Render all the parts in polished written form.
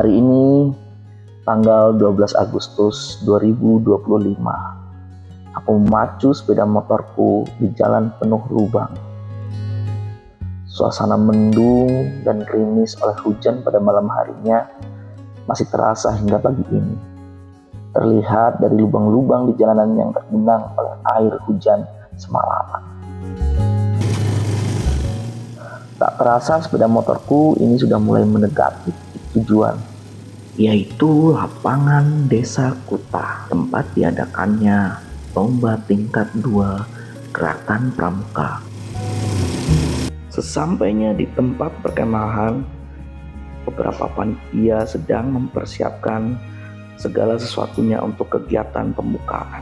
Hari ini tanggal 12 Agustus 2025, aku memacu sepeda motorku di jalan penuh lubang. Suasana mendung dan gerimis oleh hujan pada malam harinya masih terasa hingga pagi ini. Terlihat dari lubang-lubang di jalanan yang tergenang oleh air hujan semalaman. Tak terasa sepeda motorku ini sudah mulai mendekati tujuan, yaitu lapangan Desa Kuta, tempat diadakannya lomba tingkat 2 Gerakan Pramuka. Sesampainya di tempat perkemahan, beberapa panitia sedang mempersiapkan segala sesuatunya untuk kegiatan pembukaan.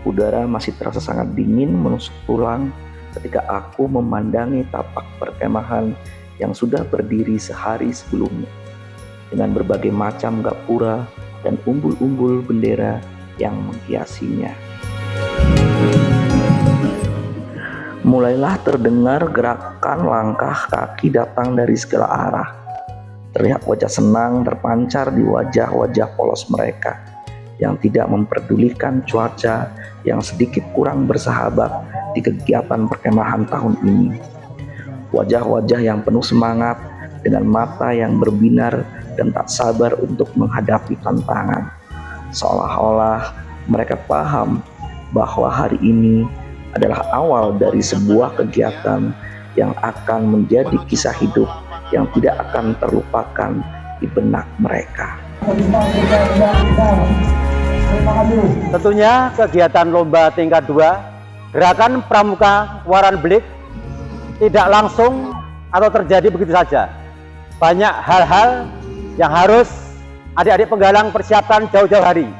Udara masih terasa sangat dingin menusuk tulang ketika aku memandangi tapak perkemahan yang sudah berdiri sehari sebelumnya, dengan berbagai macam gapura dan umbul-umbul bendera yang menghiasinya. Mulailah terdengar gerakan langkah kaki datang dari segala arah. Terlihat wajah senang terpancar di wajah-wajah polos mereka yang tidak memperdulikan cuaca yang sedikit kurang bersahabat di kegiatan perkemahan tahun ini. Wajah-wajah yang penuh semangat dengan mata yang berbinar dan tak sabar untuk menghadapi tantangan. Seolah-olah mereka paham bahwa hari ini adalah awal dari sebuah kegiatan yang akan menjadi kisah hidup yang tidak akan terlupakan di benak mereka. Tentunya kegiatan lomba tingkat 2 Gerakan Pramuka Waran Belik tidak langsung atau terjadi begitu saja. Banyak hal-hal yang harus adik-adik penggalang persiapkan jauh-jauh hari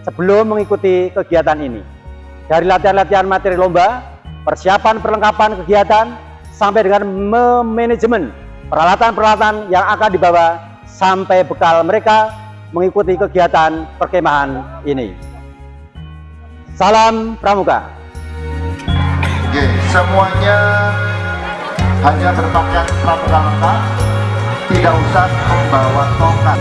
sebelum mengikuti kegiatan ini. Dari latihan-latihan materi lomba, persiapan perlengkapan kegiatan, sampai dengan manajemen peralatan-peralatan yang akan dibawa sampai bekal mereka mengikuti kegiatan perkemahan ini. Salam Pramuka. Oke, semuanya hanya berpakaian pramuka lengkap, tidak usah membawa tongkat.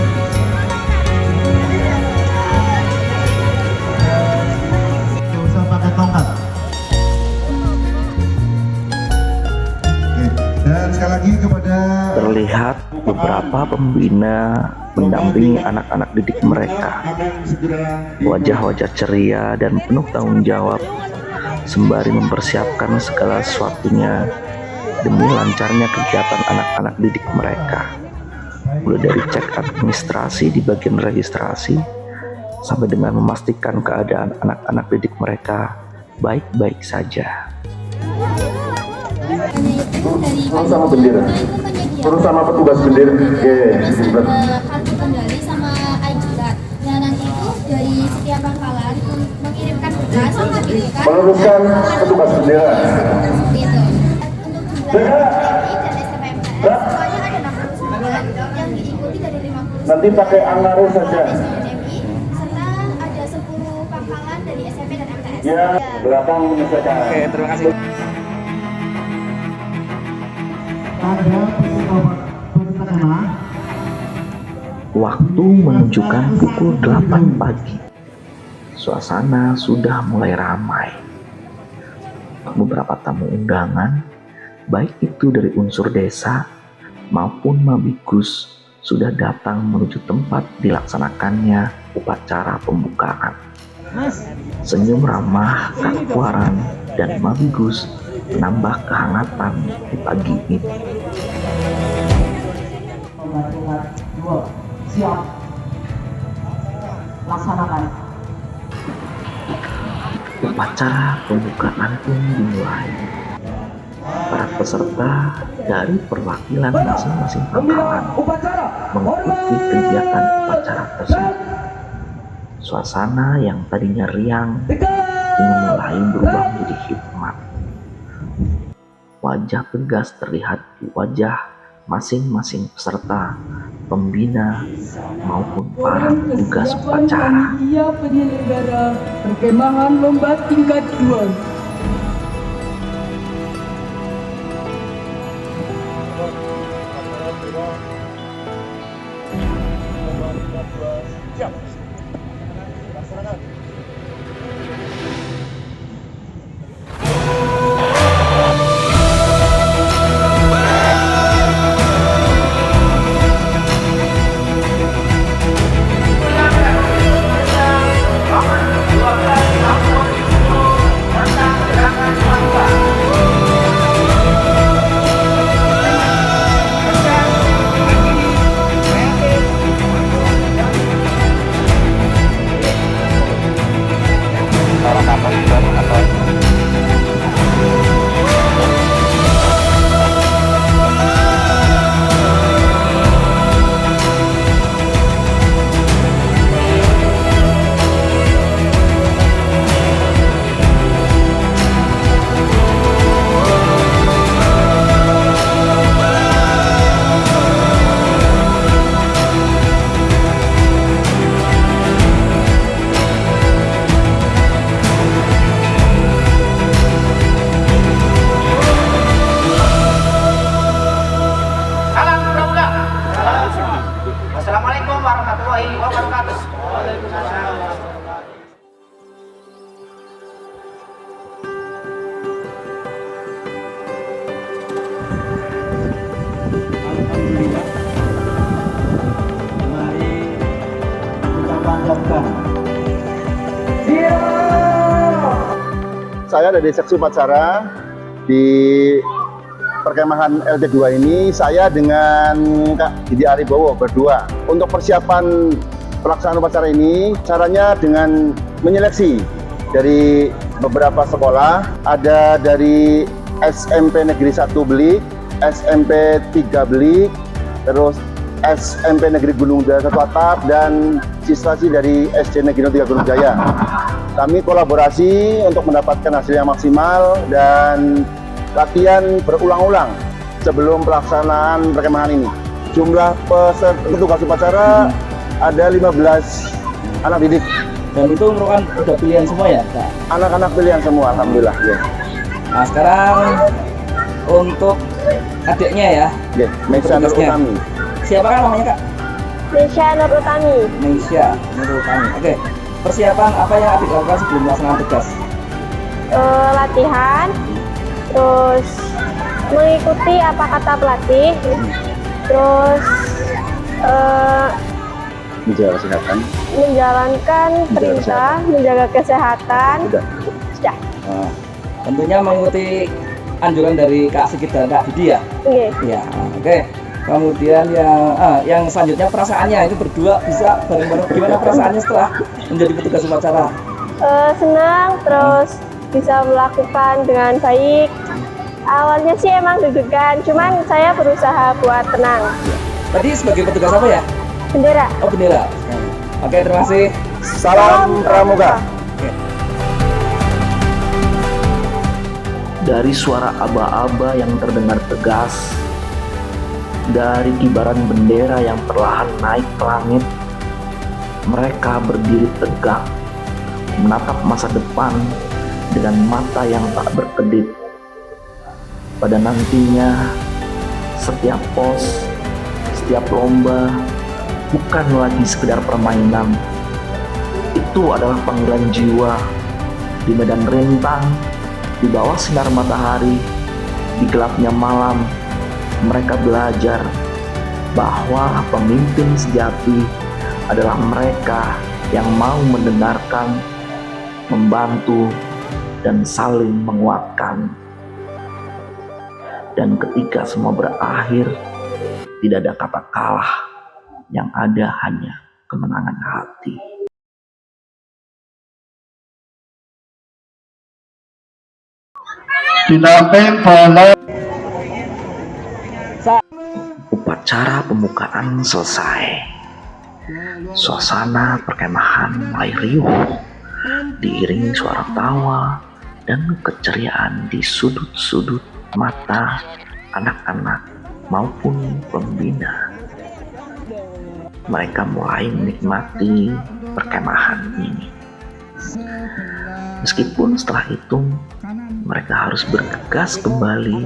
Tidak usah pakai tongkat. Oke, dan sekali lagi kepada Terlihat beberapa pembina mendampingi anak-anak didik mereka. Wajah-wajah ceria dan penuh tanggung jawab sembari mempersiapkan segala sesuatunya demi lancarnya kegiatan anak-anak didik mereka. Mulai dari cek administrasi di bagian registrasi sampai dengan memastikan keadaan anak-anak didik mereka baik-baik saja. turun sama bendera, turun sama petugas bendera. Kartu kendali sama ID card. Nah nanti itu dari setiap pangkalan mengirimkan berkas gitu kan. Meluruskan petugas bendera. Gitu. Untuk jumlah dan STMPTN semuanya ada 69 yang diikuti dari 50. Nanti pakai anaro saja. SDMI serta ada 10 pangkalan dari SMP dan MTS. Ya, belakang menyelesaikan. Oke, terima kasih. Waktu menunjukkan pukul 8 pagi. Suasana sudah mulai ramai. Beberapa tamu undangan, baik itu dari unsur desa maupun Mabigus, sudah datang menuju tempat dilaksanakannya upacara pembukaan. Senyum ramah Kak Waran dan Mabigus menambah kehangatan di pagi ini. Siap, laksanakan. Upacara pembukaan pun dimulai. Para peserta dari perwakilan masing-masing pangkalan mengikuti kegiatan upacara tersebut. Suasana yang tadinya riang kini mulai berubah menjadi hikmat. Wajah tegas terlihat di wajah masing-masing peserta, pembina maupun para petugas upacara. Ia penyelenggara perkemahan lomba tingkat 2. saya dari seksi upacara di perkemahan LT2 ini, saya dengan Kak Didi Aribowo berdua. Untuk persiapan pelaksanaan upacara ini, caranya dengan menyeleksi dari beberapa sekolah, ada dari SMP Negeri 1 Belik, SMP 3 Belik, terus SMP Negeri Gunung Jaya 1 Atap, dan siswa dari SD Negeri 03 Gunung Jaya. Kami kolaborasi untuk mendapatkan hasil yang maksimal dan latihan berulang-ulang sebelum pelaksanaan perkemahan ini. Jumlah petugas upacara ada 15 anak didik. Dan itu merupakan udah pilihan semua ya, Kak? Anak-anak pilihan semua, alhamdulillah. Ya. Nah sekarang untuk adiknya ya, Ya, Meisha Nur petugasnya. Utami. Siapa kan namanya, Kak? Meisha Nur Utami. Meisha Nur Utami. Oke, persiapan apa yang adik lakukan sebelum melaksanakan tugas? Latihan, terus mengikuti apa kata pelatih, terus Menjaga kesehatan. menjalankan perintah, menjaga kesehatan. Sudah. Nah, tentunya mengikuti anjuran dari Kak Sigit dan Kak Didi ya? Oke. Iya, oke. Kemudian yang selanjutnya perasaannya itu berdua bisa bareng-bareng. Gimana perasaannya setelah menjadi petugas upacara? Senang, terus bisa melakukan dengan baik. Awalnya sih emang deg-degan, cuman saya berusaha buat tenang. Tadi sebagai petugas apa ya? Bendera. Oh, bendera. Oke, terima kasih. Salam Pramuka. Dari suara aba-aba yang terdengar tegas, dari kibaran bendera yang perlahan naik ke langit, mereka berdiri tegak, menatap masa depan dengan mata yang tak berkedip. Pada nantinya, setiap pos, setiap lomba, bukan lagi sekedar permainan. Itu adalah panggilan jiwa di medan rintang, di bawah sinar matahari, di gelapnya malam. Mereka belajar bahwa pemimpin sejati adalah mereka yang mau mendengarkan, membantu, dan saling menguatkan. Dan ketika semua berakhir, tidak ada kata kalah, yang ada hanya kemenangan hati. Upacara pembukaan selesai. Suasana perkemahan mulai riuh, diiringi suara tawa dan keceriaan di sudut-sudut mata anak-anak maupun pembina. Mereka mulai menikmati perkemahan ini. Meskipun setelah itu mereka harus bergegas kembali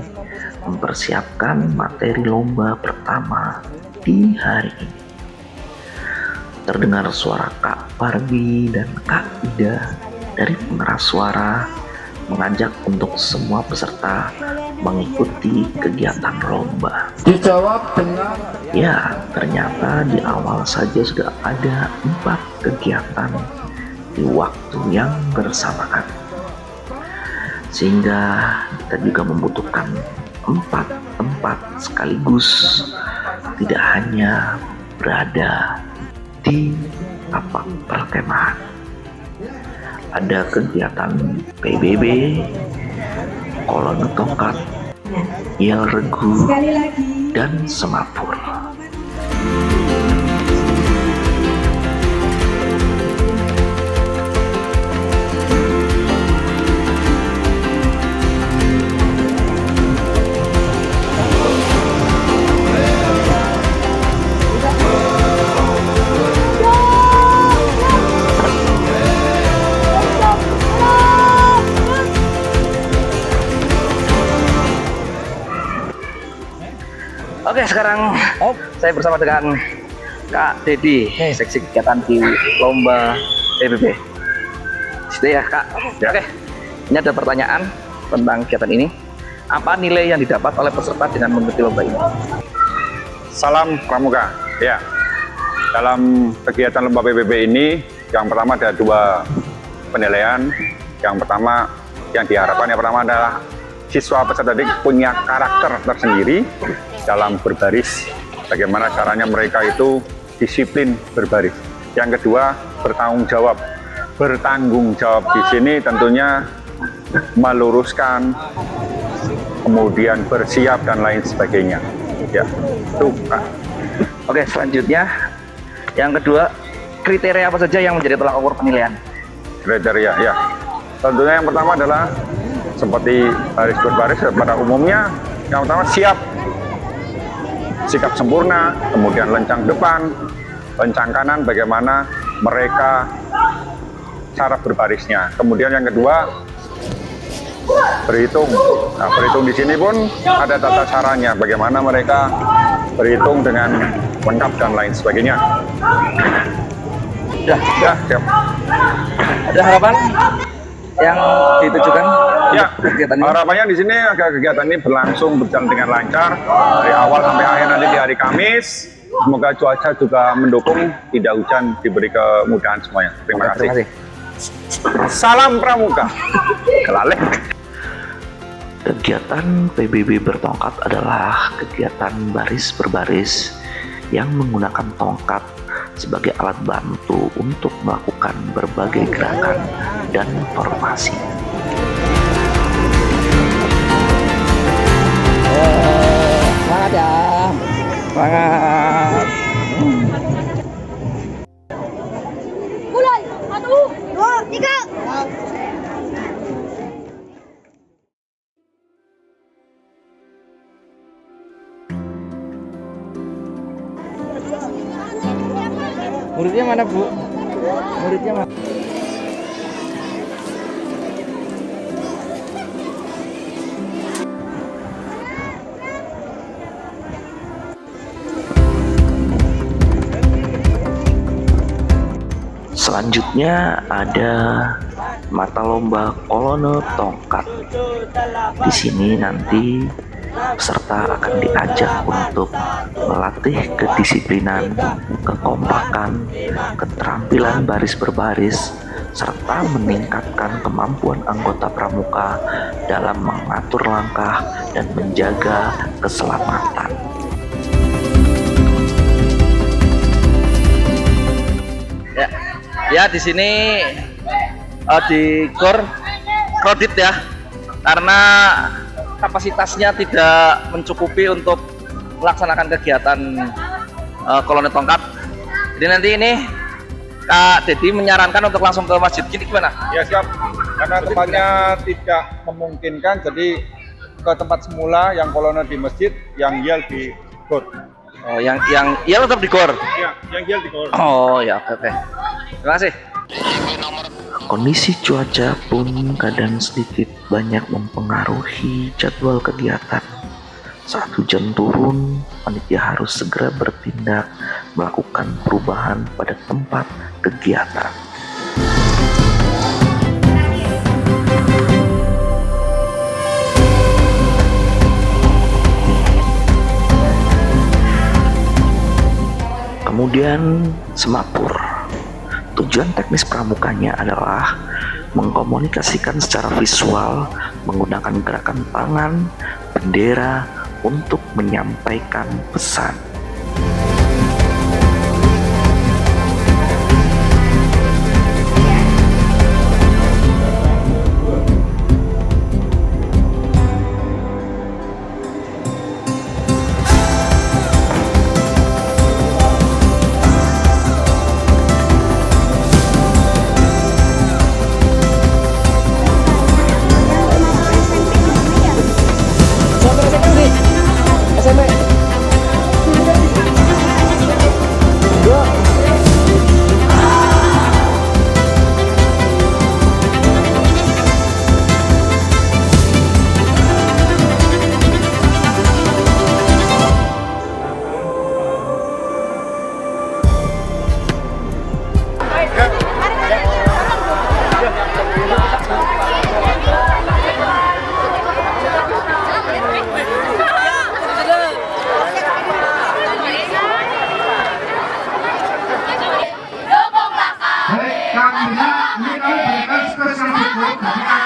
mempersiapkan materi lomba pertama di hari ini. Terdengar suara Kak Barbie dan Kak Ida dari pengeras suara mengajak untuk semua peserta mengikuti kegiatan lomba. Dijawab dengan Ya, ternyata di awal saja sudah ada 4 kegiatan di waktu yang bersamaan. Sehingga kita juga membutuhkan 4 tempat sekaligus, tidak hanya berada di tapak perkemahan. Ada kegiatan PBB, kolon tongkat, yel regu, dan semapur. Oke, sekarang saya bersama dengan Kak Dedi, seksi kegiatan di lomba PBB. Situ ya, Kak. Oke, ini ada pertanyaan tentang kegiatan ini. Apa nilai yang didapat oleh peserta dengan mengikuti lomba ini? Salam Pramuka. Ya, dalam kegiatan lomba PBB ini, yang pertama ada 2 penilaian. Yang pertama Yang diharapkan yang pertama adalah siswa peserta didik punya karakter tersendiri dalam berbaris. Bagaimana caranya mereka itu disiplin berbaris. Yang kedua, bertanggung jawab. Bertanggung jawab di sini tentunya meluruskan, kemudian bersiap dan lain sebagainya. Ya, itu Pak. Oke, selanjutnya yang kedua, kriteria apa saja yang menjadi tolak ukur penilaian? Kriteria, ya. Tentunya yang pertama adalah seperti baris berbaris pada umumnya. Yang pertama siap, sikap sempurna, kemudian lencang depan, lencang kanan, bagaimana mereka cara berbarisnya. Kemudian yang kedua, berhitung. Nah, berhitung di sini pun ada tata caranya, bagaimana mereka berhitung dengan lengkap dan lain sebagainya. Ya, Siap. ada harapan yang ditujukan Ya, untuk kegiatan ini? harapannya di sini agar kegiatan ini berlangsung berjalan dengan lancar dari awal sampai akhir nanti di hari Kamis. Semoga cuaca juga mendukung, tidak hujan, diberi kemudahan semuanya. Terima Oke, kasih. terima kasih. Salam Pramuka. Kelalek. Kegiatan PBB bertongkat adalah kegiatan baris berbaris yang menggunakan tongkat sebagai alat bantu untuk melakukan berbagai gerakan dan formasi. Semangat ya, semangat. Mulai, 1, 2, 3. Muridnya mana, Bu? Muridnya mana? Selanjutnya ada mata lomba kolone tongkat. Di sini nanti peserta akan diajak untuk melatih kedisiplinan, kekompakan, keterampilan baris berbaris, serta meningkatkan kemampuan anggota pramuka dalam mengatur langkah dan menjaga keselamatan. Ya, di sini di GOR kredit ya, karena kapasitasnya tidak mencukupi untuk melaksanakan kegiatan koloni tongkat. Jadi nanti ini Kak Dedi menyarankan untuk langsung ke masjid. Gini gimana? Ya siap, karena tempatnya tidak memungkinkan, jadi ke tempat semula yang kolonel di masjid, yang yel di GOR. Oh, yang ya tetap di GOR. Ya, yang yel di GOR. Oh ya, oke. Terima kasih. Kondisi cuaca pun kadang sedikit banyak mempengaruhi jadwal kegiatan. Saat hujan turun, panitia harus segera bertindak melakukan perubahan pada tempat kegiatan. Kemudian semapur. Tujuan teknis pramukanya adalah mengkomunikasikan secara visual menggunakan gerakan tangan, bendera untuk menyampaikan pesan.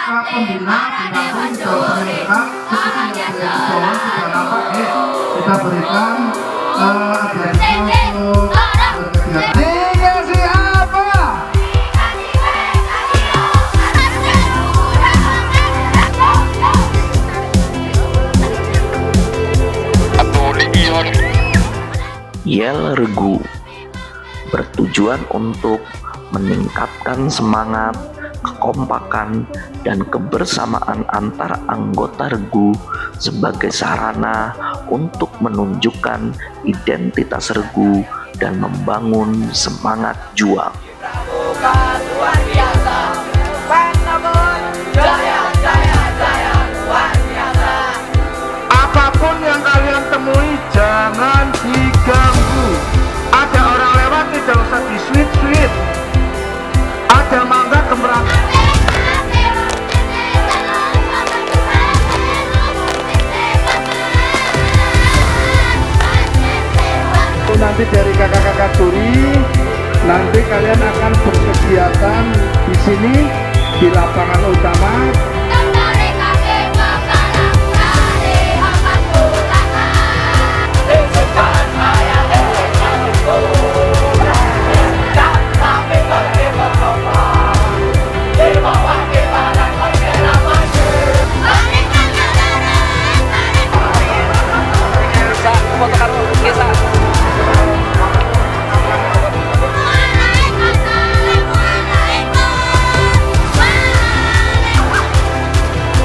para pembina dinampung Jawa Tengah seperti yang dari bawah sudah nampak kita berikan adik-adik untuk kegiatan. Dikasih apa? Yel Regu bertujuan untuk meningkatkan semangat, kekompakan, dan kebersamaan antar anggota regu sebagai sarana untuk menunjukkan identitas regu dan membangun semangat juang. Apapun yang kalian temui jangan diganggu. Ada orang lewat tidak usah di sweet. Ada mangga gemerang. Nanti dari kakak-kakak turi, nanti kalian akan berkegiatan di sini di lapangan utama.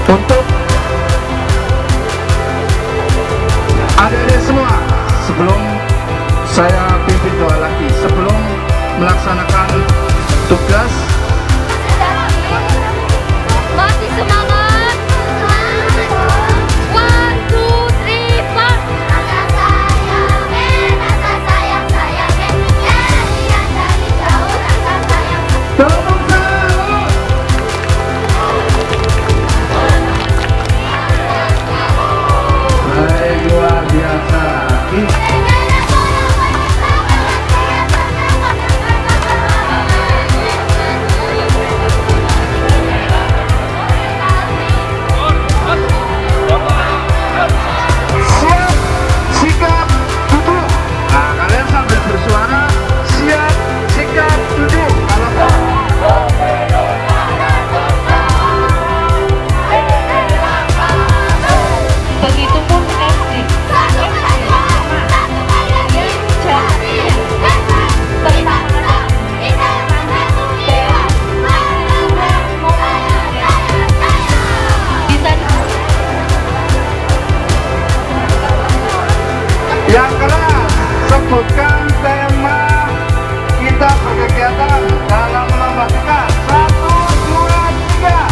Untuk adik-adik semua, sebelum saya pimpin doa lagi, sebelum melaksanakan tugas, Masih semangat. 1, 2, 3, 4. Rasa sayang, jadian dari jauh. Rasa sayang. tepuk tangan. Baik, luar biasa. Siap, sikap, duduk. Nah, kalian sambil bersuara, siap, sikap, duduk. Begitupun SD. Yang kelas, sebutkan tema kita berkegiatan dalam lomba tekan. 1, 2, 3.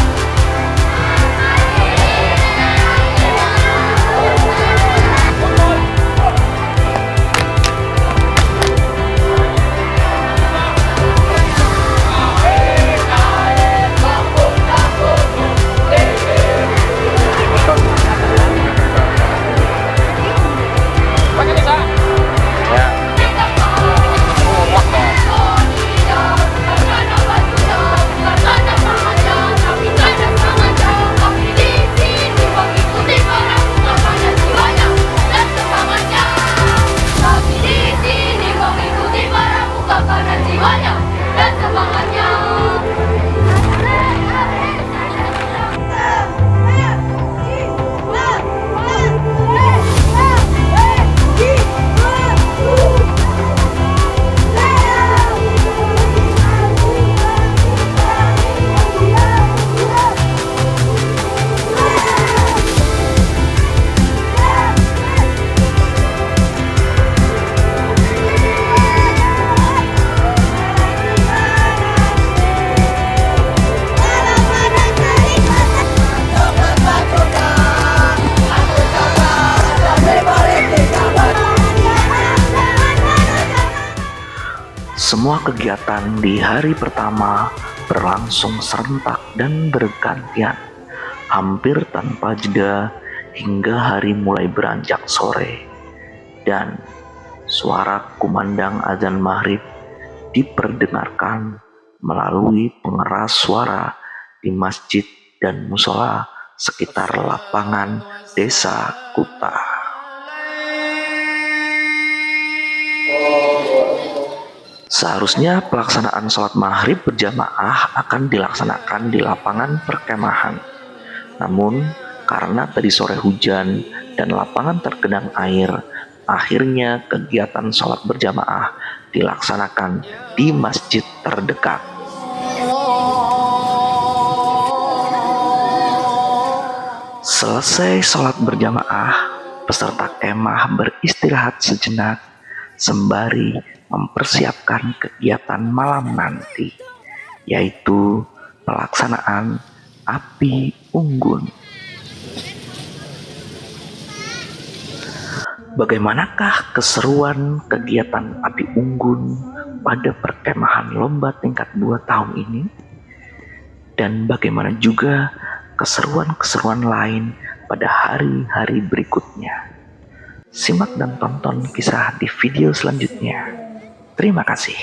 Semua kegiatan di hari pertama berlangsung serentak dan bergantian, hampir tanpa jeda hingga hari mulai beranjak sore, dan suara kumandang azan maghrib diperdengarkan melalui pengeras suara di masjid dan musola sekitar lapangan Desa Kuta. Seharusnya pelaksanaan sholat maghrib berjamaah akan dilaksanakan di lapangan perkemahan. Namun, karena tadi sore hujan dan lapangan tergenang air, akhirnya kegiatan sholat berjamaah dilaksanakan di masjid terdekat. Selesai sholat berjamaah, peserta kemah beristirahat sejenak sembari mempersiapkan kegiatan malam nanti, yaitu pelaksanaan api unggun. Bagaimanakah keseruan kegiatan api unggun pada perkemahan lomba tingkat 2 tahun ini? Dan bagaimana juga keseruan-keseruan lain pada hari-hari berikutnya? Simak dan tonton kisah di video selanjutnya. Terima kasih.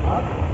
Apa?